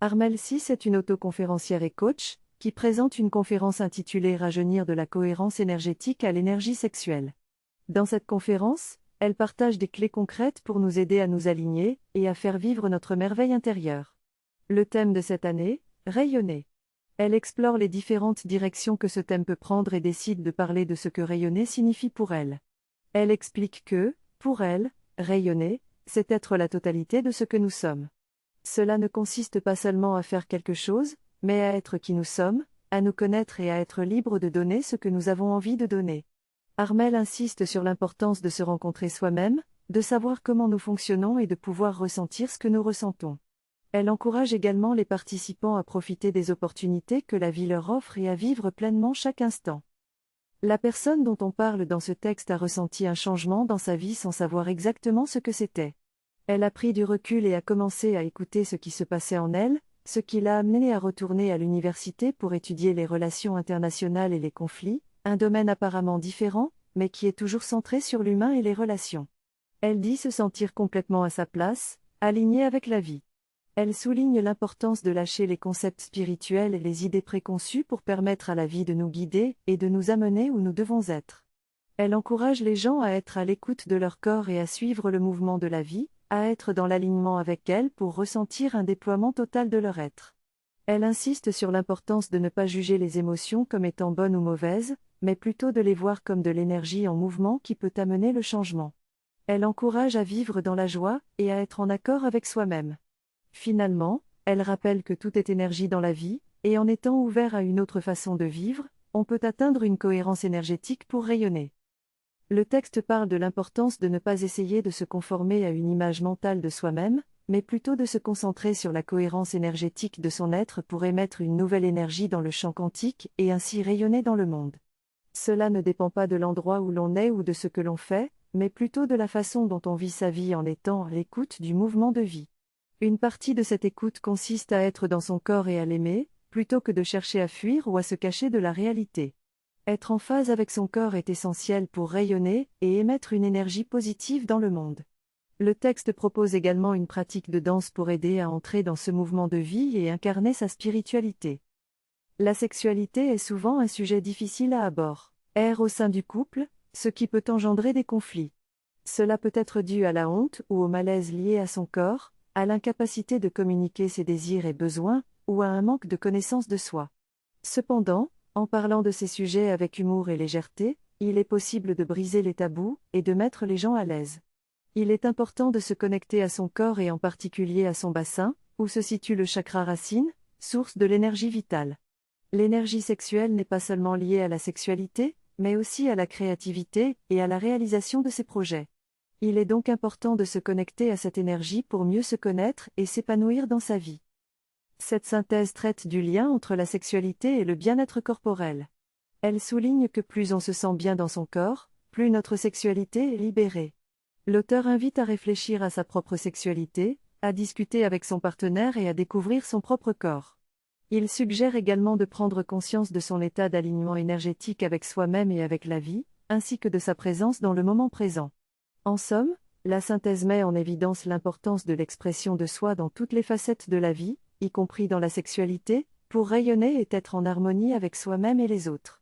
Armelle 6 est une autoconférencière et coach, qui présente une conférence intitulée Rajeunir de la cohérence énergétique à l'énergie sexuelle. Dans cette conférence, elle partage des clés concrètes pour nous aider à nous aligner et à faire vivre notre merveille intérieure. Le thème de cette année, rayonner. Elle explore les différentes directions que ce thème peut prendre et décide de parler de ce que rayonner signifie pour elle. Elle explique que, pour elle, rayonner, c'est être la totalité de ce que nous sommes. Cela ne consiste pas seulement à faire quelque chose, mais à être qui nous sommes, à nous connaître et à être libre de donner ce que nous avons envie de donner. Armelle insiste sur l'importance de se rencontrer soi-même, de savoir comment nous fonctionnons et de pouvoir ressentir ce que nous ressentons. Elle encourage également les participants à profiter des opportunités que la vie leur offre et à vivre pleinement chaque instant. La personne dont on parle dans ce texte a ressenti un changement dans sa vie sans savoir exactement ce que c'était. Elle a pris du recul et a commencé à écouter ce qui se passait en elle, ce qui l'a amenée à retourner à l'université pour étudier les relations internationales et les conflits, un domaine apparemment différent, mais qui est toujours centré sur l'humain et les relations. Elle dit se sentir complètement à sa place, alignée avec la vie. Elle souligne l'importance de lâcher les concepts spirituels et les idées préconçues pour permettre à la vie de nous guider et de nous amener où nous devons être. Elle encourage les gens à être à l'écoute de leur corps et à suivre le mouvement de la vie, à être dans l'alignement avec elle pour ressentir un déploiement total de leur être. Elle insiste sur l'importance de ne pas juger les émotions comme étant bonnes ou mauvaises, mais plutôt de les voir comme de l'énergie en mouvement qui peut amener le changement. Elle encourage à vivre dans la joie et à être en accord avec soi-même. Finalement, elle rappelle que tout est énergie dans la vie, et en étant ouvert à une autre façon de vivre, on peut atteindre une cohérence énergétique pour rayonner. Le texte parle de l'importance de ne pas essayer de se conformer à une image mentale de soi-même, mais plutôt de se concentrer sur la cohérence énergétique de son être pour émettre une nouvelle énergie dans le champ quantique et ainsi rayonner dans le monde. Cela ne dépend pas de l'endroit où l'on est ou de ce que l'on fait, mais plutôt de la façon dont on vit sa vie en étant à l'écoute du mouvement de vie. Une partie de cette écoute consiste à être dans son corps et à l'aimer, plutôt que de chercher à fuir ou à se cacher de la réalité. Être en phase avec son corps est essentiel pour rayonner et émettre une énergie positive dans le monde. Le texte propose également une pratique de danse pour aider à entrer dans ce mouvement de vie et incarner sa spiritualité. La sexualité est souvent un sujet difficile à aborder au sein du couple, ce qui peut engendrer des conflits. Cela peut être dû à la honte ou au malaise lié à son corps, à l'incapacité de communiquer ses désirs et besoins, ou à un manque de connaissance de soi. Cependant, en parlant de ces sujets avec humour et légèreté, il est possible de briser les tabous et de mettre les gens à l'aise. Il est important de se connecter à son corps et en particulier à son bassin, où se situe le chakra racine, source de l'énergie vitale. L'énergie sexuelle n'est pas seulement liée à la sexualité, mais aussi à la créativité et à la réalisation de ses projets. Il est donc important de se connecter à cette énergie pour mieux se connaître et s'épanouir dans sa vie. Cette synthèse traite du lien entre la sexualité et le bien-être corporel. Elle souligne que plus on se sent bien dans son corps, plus notre sexualité est libérée. L'auteur invite à réfléchir à sa propre sexualité, à discuter avec son partenaire et à découvrir son propre corps. Il suggère également de prendre conscience de son état d'alignement énergétique avec soi-même et avec la vie, ainsi que de sa présence dans le moment présent. En somme, la synthèse met en évidence l'importance de l'expression de soi dans toutes les facettes de la vie, y compris dans la sexualité, pour rayonner et être en harmonie avec soi-même et les autres.